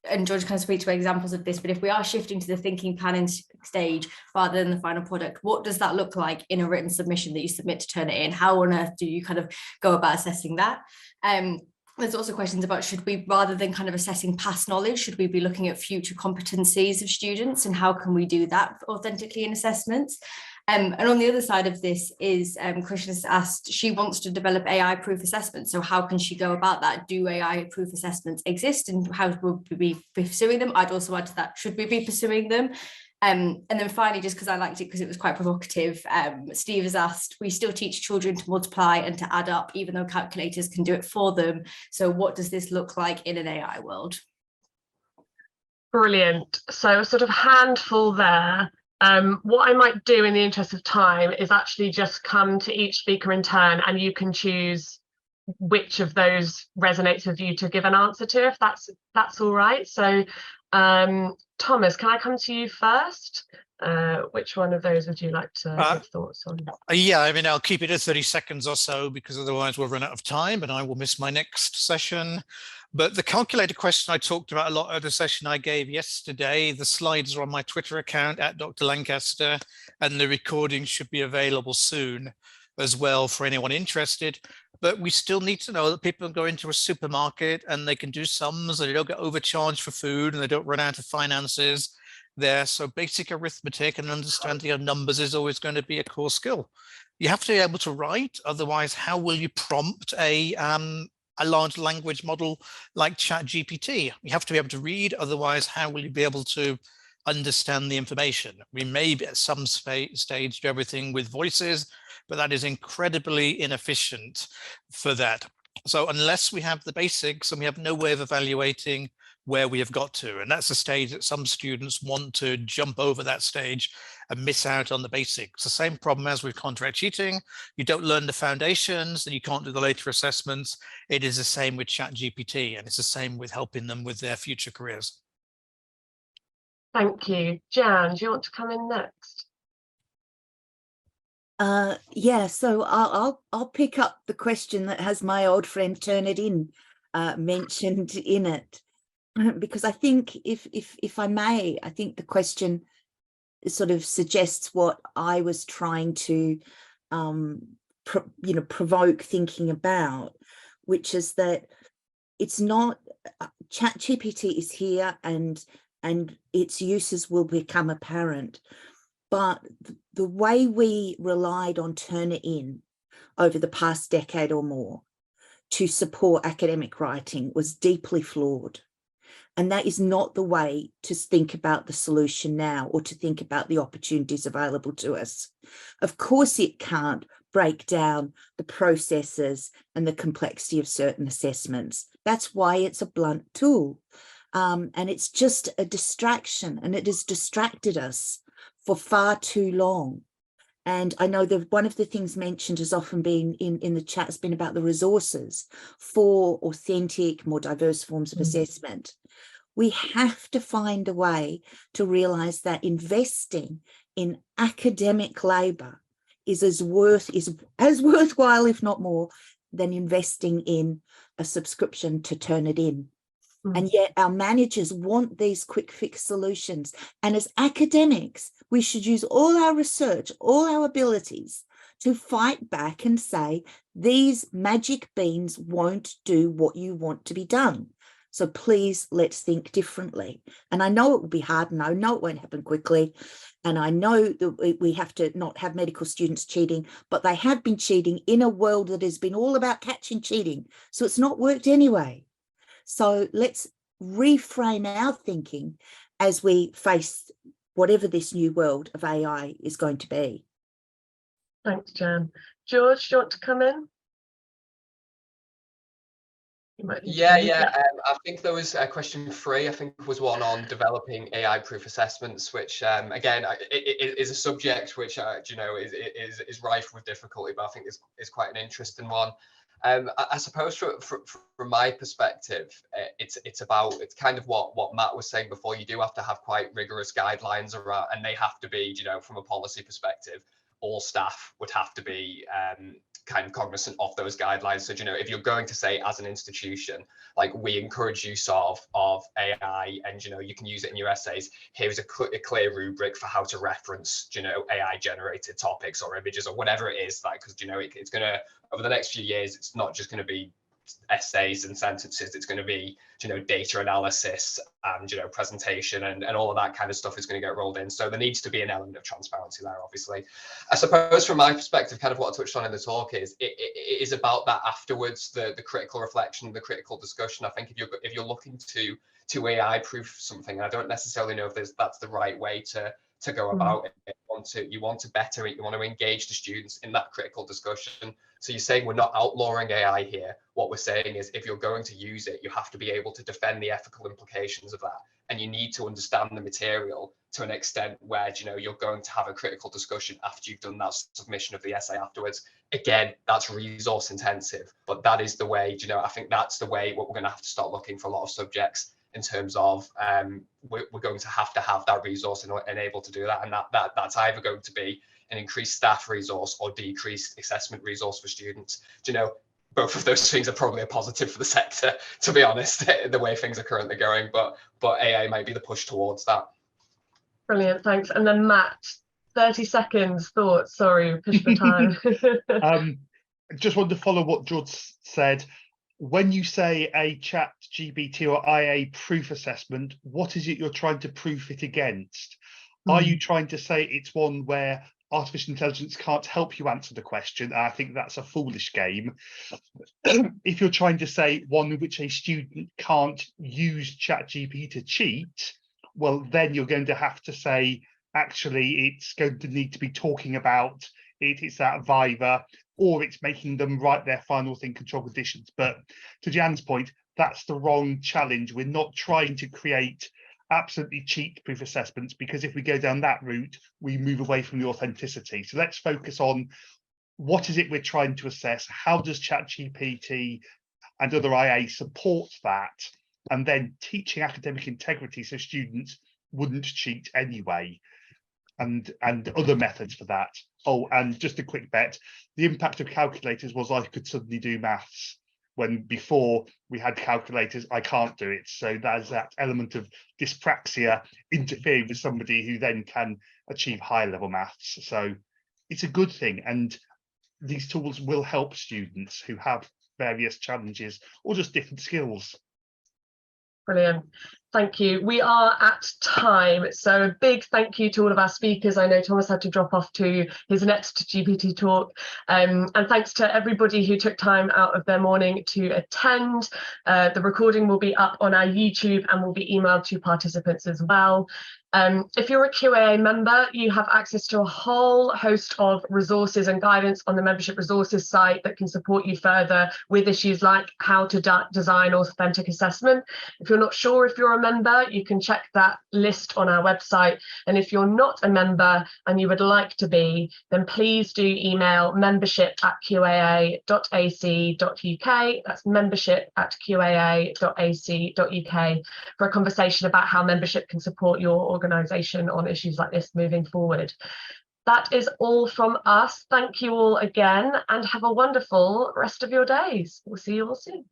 and George can speak to examples of this, but if we are shifting to the thinking planning stage rather than the final product, what does that look like in a written submission that you submit to Turnitin? How on earth do you kind of go about assessing that? There's also questions about, should we, rather than kind of assessing past knowledge, should we be looking at future competencies of students, and how can we do that authentically in assessments? And on the other side of this is Christian has asked, she wants to develop AI-proof assessments. So how can she go about that? Do AI-proof assessments exist, and how will we be pursuing them? I'd also add to that, should we be pursuing them? And then finally, just because I liked it because it was quite provocative, Steve has asked, we still teach children to multiply and to add up, even though calculators can do it for them. So what does this look like in an AI world? Brilliant. So a sort of handful there. What I might do in the interest of time is actually just come to each speaker in turn, and you can choose which of those resonates with you to give an answer to, if that's all right. So Thomas, can I come to you first? Which one of those would you like to give thoughts on? Yeah, I mean, I'll keep it at 30 seconds or so, because otherwise we'll run out of time and I will miss my next session. But the calculator question I talked about a lot at the session I gave yesterday. The slides are on my Twitter account at Dr. Lancaster, and the recording should be available soon as well for anyone interested. But we still need to know that people go into a supermarket and they can do sums, and they don't get overcharged for food, and they don't run out of finances there. So basic arithmetic and understanding of numbers is always going to be a core skill. You have to be able to write, otherwise how will you prompt a large language model like ChatGPT? You have to be able to read, otherwise how will you be able to understand the information? We may at some stage do everything with voices, but that is incredibly inefficient for that. So unless we have the basics, and we have no way of evaluating where we have got to, and that's a stage that some students want to jump over that stage and miss out on the basics. The same problem as with contract cheating. You don't learn the foundations, and you can't do the later assessments. It is the same with ChatGPT, and it's the same with helping them with their future careers. Thank you. Jan, do you want to come in next? Yeah, so I'll pick up the question that has my old friend Turnitin mentioned in it, because I think if I may, I think the question sort of suggests what I was trying to provoke thinking about, which is that it's not, ChatGPT is here and its uses will become apparent. But the way we relied on Turnitin over the past decade or more to support academic writing was deeply flawed. And that is not the way to think about the solution now, or to think about the opportunities available to us. Of course, it can't break down the processes and the complexity of certain assessments. That's why it's a blunt tool. And it's just a distraction, and it has distracted us for far too long. And I know that one of the things mentioned has often been in the chat has been about the resources for authentic, more diverse forms of assessment. We have to find a way to realize that investing in academic labor is as worthwhile, if not more, than investing in a subscription to Turnitin. And yet our managers want these quick fix solutions. And as academics, we should use all our research, all our abilities to fight back and say, these magic beans won't do what you want to be done. So please, let's think differently. And I know it will be hard, and I know it won't happen quickly. And I know that we have to not have medical students cheating, but they have been cheating in a world that has been all about catching cheating. So it's not worked anyway. So let's reframe our thinking as we face whatever this new world of AI is going to be. Thanks, Jan. George, do you want to come in? I think there was question 3, I think was one on developing AI proof assessments, which again it is a subject which you know is rife with difficulty, but I think is quite an interesting one. I suppose from my perspective, it's kind of what Matt was saying before. You do have to have quite rigorous guidelines around, and they have to be, you know, from a policy perspective, all staff would have to be kind of cognizant of those guidelines. So, you know, if you're going to say as an institution, like, we encourage use of AI, and, you know, you can use it in your essays, here's a clear rubric for how to reference, you know, AI generated topics or images or whatever it is, like, because, you know, it's going to, over the next few years, it's not just going to be essays and sentences, it's going to be, you know, data analysis and, you know, presentation and all of that kind of stuff is going to get rolled in. So there needs to be an element of transparency there, obviously. I suppose from my perspective, kind of what I touched on in the talk is it is about that afterwards, the critical reflection, the critical discussion. I think if you're looking to AI proof something, and I don't necessarily know if that's the right way to go about it. You want to engage the students in that critical discussion. So you're saying we're not outlawing AI here. What we're saying is, if you're going to use it, you have to be able to defend the ethical implications of that, and you need to understand the material to an extent where, you know, you're going to have a critical discussion after you've done that submission of the essay afterwards. Again, that's resource intensive, but that is the way, you know, I think that's the way what we're going to have to start looking for a lot of subjects, in terms of we're going to have that resource and able to do that, and that's either going to be an increased staff resource or decreased assessment resource for students. Do you know, both of those things are probably a positive for the sector, to be honest, the way things are currently going, but AI might be the push towards that. Brilliant, thanks. And then Matt, 30 seconds, thoughts, sorry, push the time. Just wanted to follow what George said. When you say a ChatGPT or IA proof assessment, what is it you're trying to proof it against? Are you trying to say it's one where artificial intelligence can't help you answer the question? I think that's a foolish game. If you're trying to say one in which a student can't use ChatGPT to cheat, well, then you're going to have to say, actually, it's going to need to be talking about it's that Viva, or it's making them write their final thing control conditions. But to Jan's point, that's the wrong challenge. We're not trying to create absolutely cheat proof assessments, because if we go down that route, we move away from the authenticity. So let's focus on what is it we're trying to assess, how does ChatGPT and other IA support that, and then teaching academic integrity so students wouldn't cheat anyway, and other methods for that. Oh, and just a quick bet, the impact of calculators was I could suddenly do maths, when before we had calculators, I can't do it. So there's that element of dyspraxia interfering with somebody who then can achieve high level maths. So it's a good thing. And these tools will help students who have various challenges or just different skills. Brilliant. Thank you. We are at time, so a big thank you to all of our speakers. I know Thomas had to drop off to his next GPT talk, and thanks to everybody who took time out of their morning to attend. The recording will be up on our YouTube and will be emailed to participants as well. If you're a QAA member, you have access to a whole host of resources and guidance on the membership resources site that can support you further with issues like how to design authentic assessment. If you're not sure if you're a member, you can check that list on our website. And if you're not a member and you would like to be, then please do email membership@qaa.ac.uk. That's membership@qaa.ac.uk for a conversation about how membership can support your organisation on issues like this moving forward. That is all from us. Thank you all again, and have a wonderful rest of your days. We'll see you all soon.